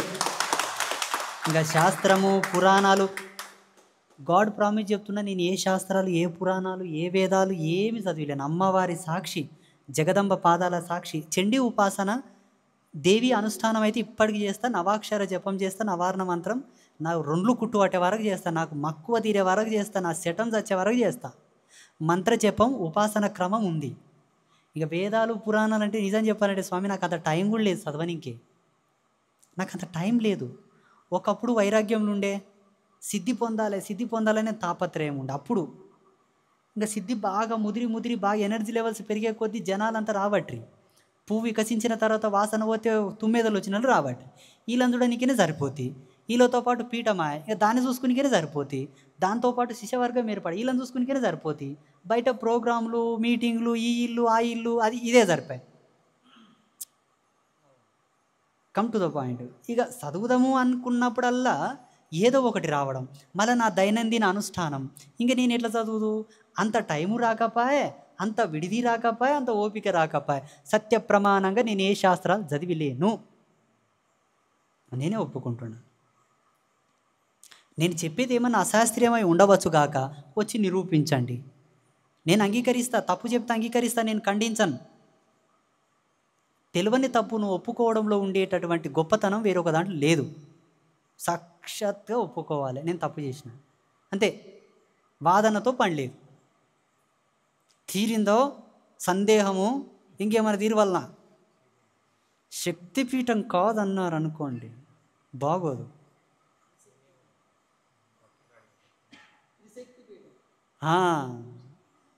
ఇంకా శాస్త్రము పురాణాలు, గాడ్ ప్రామిస్ చెప్తున్నా, నేను ఏ శాస్త్రాలు, ఏ పురాణాలు, ఏ వేదాలు ఏమి చదివలేను. అమ్మవారి సాక్షి, జగదంబ పాదాల సాక్షి. చండీ ఉపాసన, దేవి అనుష్ఠానం అయితే ఇప్పటికి చేస్తా, నవాక్షర జపం చేస్తా, నవారణ మంత్రం నా 2 కుట్టు పట్టే వరకు చేస్తా, నాకు మక్కువ తీరే వరకు చేస్తా, నా శటం చచ్చే వరకు చేస్తా. మంత్ర జపం ఉపాసన క్రమం ఉంది. ఇక వేదాలు పురాణాలు అంటే నిజం చెప్పాలంటే స్వామి నాకు అంత టైం కూడా లేదు చదవనికే, నాకు అంత టైం లేదు. ఒకప్పుడు వైరాగ్యంలో ఉండే, సిద్ధి పొందాలనే తాపత్రయం ఉండే. అప్పుడు ఇంకా సిద్ధి బాగా ముదిరి బాగా ఎనర్జీ లెవెల్స్ పెరిగే కొద్దీ జనాలంతా రావట్రి. పువ్వు వికసించిన తర్వాత వాసన పోతే తుమ్మెదలు వచ్చిన రావట్రి. వీళ్ళని చూడడానికనే సరిపోతాయి. వీళ్ళతో పాటు పీఠమాయ, ఇక దాన్ని చూసుకునికనే సరిపోతాయి. దాంతోపాటు శిష్యవర్గం ఏర్పడి వీళ్ళని చూసుకునికనే సరిపోతాయి. బయట ప్రోగ్రాంలు, మీటింగ్లు, ఈ ఇల్లు ఆ ఇల్లు, అది ఇదే సరిపోయి. Come to the point. ఇక చదువుదాము అనుకున్నప్పుడల్లా ఏదో ఒకటి రావడం, మళ్ళీ నా దైనందిన అనుష్ఠానం, ఇంక నేను ఎట్లా చదువుదు, అంత టైము రాకపోయే, అంత విడిది రాకపోయే, అంత ఓపిక రాకపోయే. సత్య ప్రమాణంగా నేను ఏ శాస్త్రాలు చదివిలేను, నేనే ఒప్పుకుంటున్నాను. నేను చెప్పేది ఏమన్నా అశాస్త్రీయమై ఉండవచ్చు గాక, వచ్చి నిరూపించండి, నేను అంగీకరిస్తా. తప్పు చెప్తే అంగీకరిస్తా, నేను ఖండించను. తెలివని తప్పును ఒప్పుకోవడంలో ఉండేటటువంటి గొప్పతనం వేరొక దాంట్లో లేదు. సాక్షాత్గా ఒప్పుకోవాలి, నేను తప్పు చేసిన అంతే. వాదనతో పని లేదు. తీరిందో సందేహము ఇంకేమైనా తీరువలన, శక్తిపీఠం కాదన్నారు అనుకోండి, బాగోదు.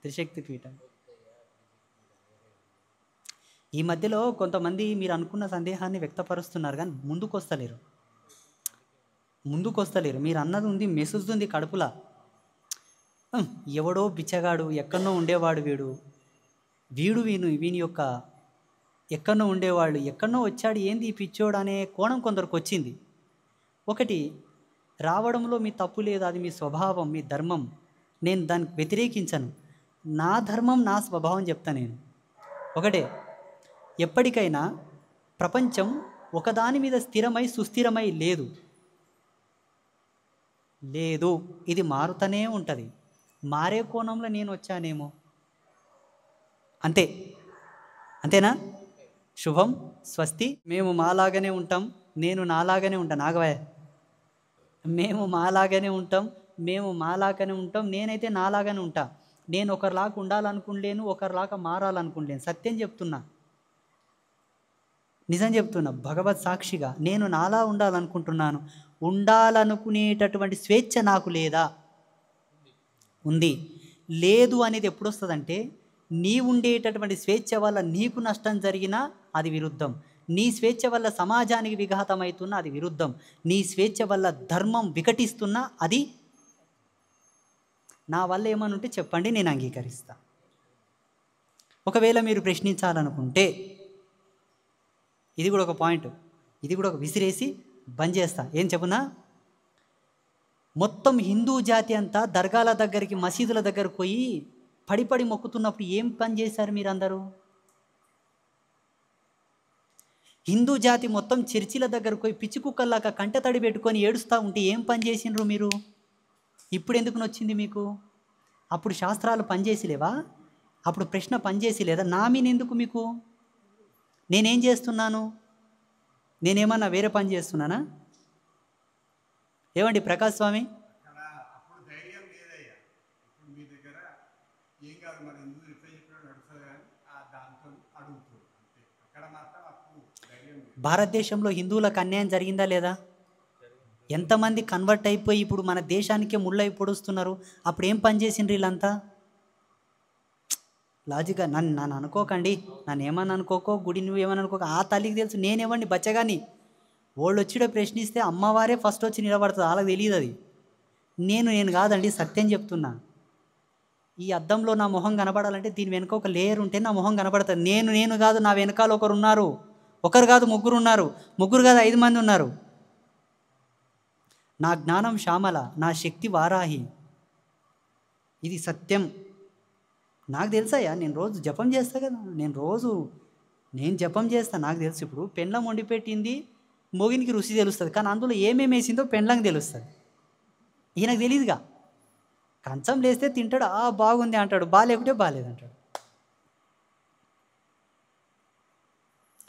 త్రిశక్తిపీఠం. ఈ మధ్యలో కొంతమంది మీరు అనుకున్న సందేహాన్ని వ్యక్తపరుస్తున్నారు కానీ ముందుకు వస్తలేరు. మీరు అన్నది ఉంది, మెసేజ్ ఉంది కడుపులా. ఎవడో బిచ్చగాడు ఎక్కడనో ఉండేవాడు, వీని యొక్క ఎక్కడనో ఉండేవాళ్ళు ఎక్కడనో వచ్చాడు, ఏంది ఈ పిచ్చోడు అనే కోణం కొందరికి వచ్చింది. ఒకటి, రావడంలో మీ తప్పు లేదు, అది మీ స్వభావం, మీ ధర్మం. నేను దానికి వ్యతిరేకించను. నా ధర్మం నా స్వభావం చెప్తా నేను. ఒకటే, ఎప్పటికైనా ప్రపంచం ఒకదాని మీద స్థిరమై సుస్థిరమై లేదు. ఇది మారుతూనే ఉంటుంది. మారే కోణంలో నేను వచ్చానేమో, అంతేనా? శుభం, స్వస్తి. మేము మాలాగానే ఉంటాం, నేను నాలాగానే ఉంటాను. ఆగవే, మేము మాలాగానే ఉంటాం, నేనైతే నాలాగానే ఉంటా. నేను ఒకరిలాగా ఉండాలనుకుంటలేను, ఒకరిలాగా మారాలనుకుంటలేను. సత్యం చెప్తున్నా, నిజం చెప్తున్నా, భగవత్ సాక్షిగా నేను నాలా ఉండాలనుకుంటున్నాను. ఉండాలనుకునేటటువంటి స్వేచ్ఛ నాకు లేదా? ఉంది. లేదు అనేది ఎప్పుడు వస్తుందంటే, నీ ఉండేటటువంటి స్వేచ్ఛ వల్ల నీకు నష్టం జరిగినా అది విరుద్ధం, నీ స్వేచ్ఛ వల్ల సమాజానికి విఘాతమవుతున్నా అది విరుద్ధం, నీ స్వేచ్ఛ వల్ల ధర్మం వికటిస్తున్నా అది. నా వల్ల ఏమని ఉంటే చెప్పండి, నేను అంగీకరిస్తా. ఒకవేళ మీరు ప్రశ్నించాలనుకుంటే, ఇది కూడా ఒక పాయింట్, ఇది కూడా ఒక విసిరేసి బంద్ చేస్తా. ఏం చెప్పునా, మొత్తం హిందూ జాతి అంతా దర్గాల దగ్గరికి మసీదుల దగ్గరకు పోయి పడి మొక్కుతున్నప్పుడు ఏం పని చేశారు మీరందరూ? హిందూ జాతి మొత్తం చర్చిల దగ్గరకు పోయి పిచ్చి కుక్కల్లాగా కంటతడి పెట్టుకొని ఏడుస్తూ ఉంటే ఏం పని చేసిండ్రు మీరు? ఇప్పుడు ఎందుకు నొచ్చింది మీకు? అప్పుడు శాస్త్రాలు పనిచేసిలేవా? అప్పుడు ప్రశ్న పనిచేసి లేదా? నా మీద ఎందుకు మీకు? నేనేం చేస్తున్నాను? నేనేమన్నా వేరే పని చేస్తున్నానా? ఏమండి ప్రకాష్ స్వామి? భారతదేశంలో హిందువులకు అన్యాయం జరిగిందా లేదా? ఎంతమంది కన్వర్ట్ అయిపోయి ఇప్పుడు మన దేశానికే ముళ్ళై పొడుస్తున్నారు. అప్పుడు ఏం పని చేసిండ్రు వీళ్ళంతా? లాజిక్గా నన్ను అనుకోకండి, నన్ను ఏమని అనుకోకో, గుడి నువ్వు ఏమని అనుకోక, ఆ తల్లికి తెలుసు నేనేమండి బచ్చగాని. వాళ్ళు వచ్చిడ ప్రశ్నిస్తే అమ్మవారే ఫస్ట్ వచ్చి నిలబడుతుంది, వాళ్ళకి తెలియదు అది. నేను కాదండి, సత్యం చెప్తున్నా. ఈ అద్దంలో నా మొహం కనబడాలంటే దీని వెనుక ఒక లేయర్ ఉంటే నా మొహం కనబడుతుంది. నేను కాదు, నా వెనకాల ఒకరు ఉన్నారు. ఒకరు కాదు, ముగ్గురు ఉన్నారు. ముగ్గురు కాదు, 5 మంది ఉన్నారు. నా జ్ఞానం శ్యామల, నా శక్తి వారాహి. ఇది సత్యం. నాకు తెలుసాయా, నేను రోజు జపం చేస్తా కదా. నేను జపం చేస్తా, నాకు తెలుసు. ఇప్పుడు పెండ్లం వండి పెట్టింది మోగినికి రుచి తెలుస్తుంది, కానీ అందులో ఏమేమి వేసిందో పెండ్లంకి తెలుస్తుంది. ఈయనకు తెలియదుగా. కంచం లేస్తే తింటాడు, బాగుంది అంటాడు, బాగాలేకుంటే బాగాలేదంటాడు.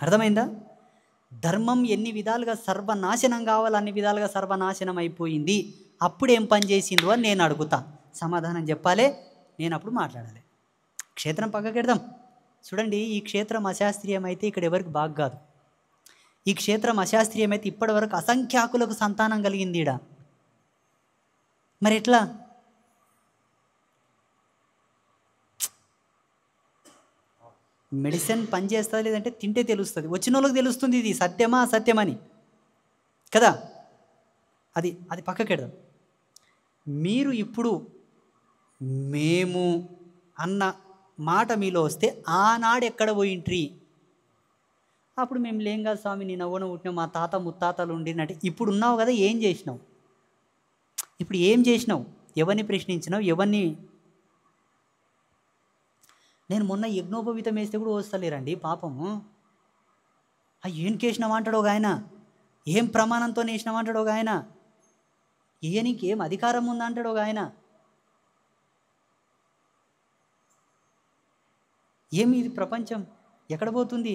అర్థమైందా? ధర్మం ఎన్ని విధాలుగా సర్వనాశనం కావాలి అన్ని విధాలుగా సర్వనాశనం అయిపోయింది. అప్పుడు ఏం పని చేసిండ్రు అని నేను అడుగుతా. సమాధానం చెప్పాలి, నేను అప్పుడు మాట్లాడాలి. క్షేత్రం పక్కకెడదాం. చూడండి, ఈ క్షేత్రం అశాస్త్రీయం అయితే ఇక్కడ ఎవరికి బాగు కాదు. ఈ క్షేత్రం అశాస్త్రీయం అయితే ఇప్పటి వరకు అసంఖ్యాకులకు సంతానం కలిగింది ఈడ. మరి ఎట్లా? మెడిసిన్ పని చేస్తుంది లేదంటే తింటే తెలుస్తుంది. వచ్చిన వాళ్ళకి తెలుస్తుంది ఇది సత్యమా అసత్యమని కదా. అది పక్కకెడదాం. మీరు ఇప్పుడు మేము అన్న మాట మీలో వస్తే ఆనాడు ఎక్కడ పోయింట్రీ? అప్పుడు మేము లేం కాదు స్వామి, నేను అవ్వను పుట్టినా, మా తాత ముత్తాతలు ఉండినట్టు. ఇప్పుడు ఉన్నావు కదా, ఏం చేసినావు? ఇప్పుడు ఏం చేసినావు? ఎవరిని ప్రశ్నించినావు? ఎవరిని? నేను మొన్న యజ్ఞోపవీతం వేస్తే కూడా వస్తలేరండి పాపము. ఏం కేసినావు అంటాడు ఒక ఆయన, ఏం ప్రమాణంతో వేసినావు అంటాడు ఒక ఆయన, నీకు ఏం అధికారం ఉందా అంటాడు ఒక ఆయన. ఏమి ఇది ప్రపంచం ఎక్కడ పోతుంది?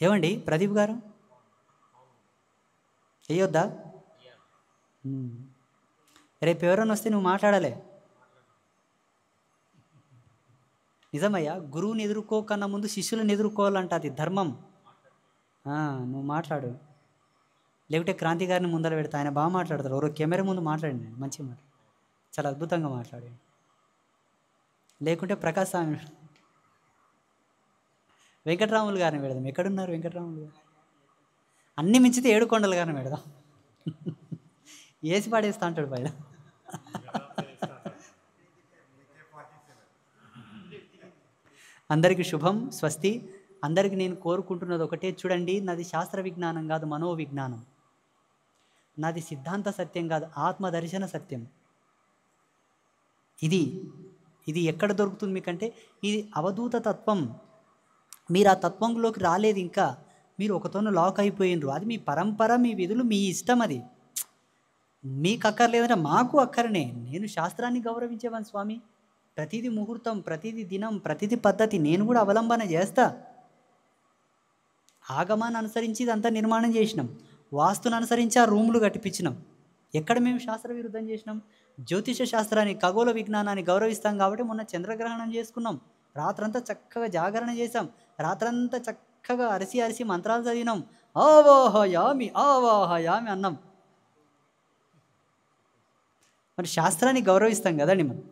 ఏమండి ప్రదీప్ గారు, వేయొద్దా? రేపు ఎవరైనా వస్తే నువ్వు మాట్లాడాలి. నిజమయ్యా, గురువుని ఎదుర్కోకన్నా ముందు శిష్యులను ఎదుర్కోవాలంట, అది ధర్మం. నువ్వు మాట్లాడు, లేకుంటే క్రాంతి గారిని ముందర పెడతా. ఆయన బాగా మాట్లాడతారు. ఎవరో కెమెరా ముందు మాట్లాడండి, మంచిగా మాట్లాడు, చాలా అద్భుతంగా మాట్లాడండి. లేకుంటే ప్రకాశ్ స్వామి, వెంకటరాములు గారిని పెడదాం. ఎక్కడున్నారు వెంకటరాములు గారు? అన్ని మించితే 7 కొండల గారిని పెడదాం. ఏసి పాడేస్తా అంటాడు పైన. అందరికీ శుభం, స్వస్తి. అందరికీ నేను కోరుకుంటున్నది ఒకటే. చూడండి, నాది శాస్త్ర విజ్ఞానం కాదు, మనోవిజ్ఞానం. నాది సిద్ధాంత సత్యం కాదు, ఆత్మదర్శన సత్యం. ఇది ఎక్కడ దొరుకుతుంది మీకంటే, ఇది అవధూత తత్వం. మీరు ఆ తత్వంలోకి రాలేదు ఇంకా. మీరు ఒకతోను లాక్ అయిపోయినరు. అది మీ పరంపర, మీ విధులు, మీ ఇష్టం. అది మీకు అక్కర్లేదంటే మాకు అక్కరనే. నేను శాస్త్రాన్ని గౌరవించేవాను స్వామి. ప్రతిదీ ముహూర్తం, ప్రతిదీ దినం, ప్రతిదీ పద్ధతి నేను కూడా అవలంబన చేస్తా. ఆగమాన్ని అనుసరించి ఇదంతా నిర్మాణం చేసినాం. వాస్తును అనుసరించి ఆ రూములు కట్టిపించినాం. ఎక్కడ మేము శాస్త్ర విరుద్ధం చేసినాం? జ్యోతిష శాస్త్రాన్ని, ఖగోళ విజ్ఞానాన్ని గౌరవిస్తాం కాబట్టి మొన్న చంద్రగ్రహణం చేసుకున్నాం. రాత్రంతా చక్కగా జాగరణ చేసాం. రాత్రంతా చక్కగా అరిసి మంత్రాలు చదివినాం. ఆవాహయామి ఆవాహయామి అన్నాం. మరి శాస్త్రాన్ని గౌరవిస్తాం కదండి. మనం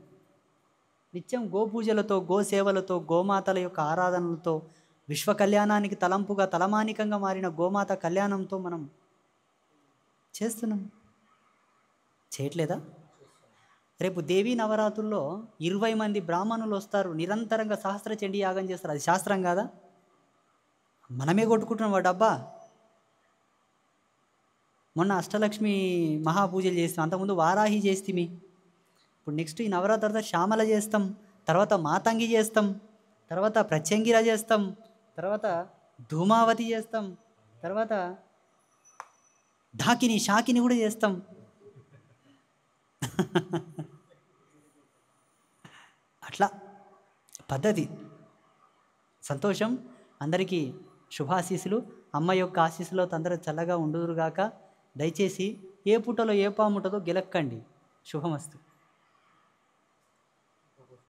నిత్యం గోపూజలతో, గోసేవలతో, గోమాతల యొక్క ఆరాధనలతో, విశ్వ కళ్యాణానికి తలంపుగా తలమానికంగా మారిన గోమాత కళ్యాణంతో మనం చేస్తున్నాం. చేయట్లేదా? రేపు దేవీ నవరాత్రుల్లో 20 మంది బ్రాహ్మణులు వస్తారు, నిరంతరంగా సహస్ర చండీ యాగం చేస్తారు. అది శాస్త్రం కాదా? మనమే కొట్టుకుంటున్నాం ఆ డబ్బా. మొన్న అష్టలక్ష్మి మహాపూజలు చేస్తాం, అంతకుముందు వారాహి చేస్తేమి. ఇప్పుడు నెక్స్ట్ ఈ నవరాత్రి తర్వాత శ్యామల చేస్తాం, తర్వాత మాతంగి చేస్తాం, తర్వాత ప్రత్యంగిర చేస్తాం, తర్వాత ధూమావతి చేస్తాం, తర్వాత ఢాకిని షాకిని కూడా చేస్తాం. అట్లా పద్ధతి. సంతోషం. అందరికీ శుభాశీస్సులు. అమ్మ యొక్క ఆశీస్సులతో అందరూ చల్లగా ఉండుదురుగాక. దయచేసి ఏ పుటలో ఏ పాము ఉంటుందో గెలక్కండి. శుభమస్తు.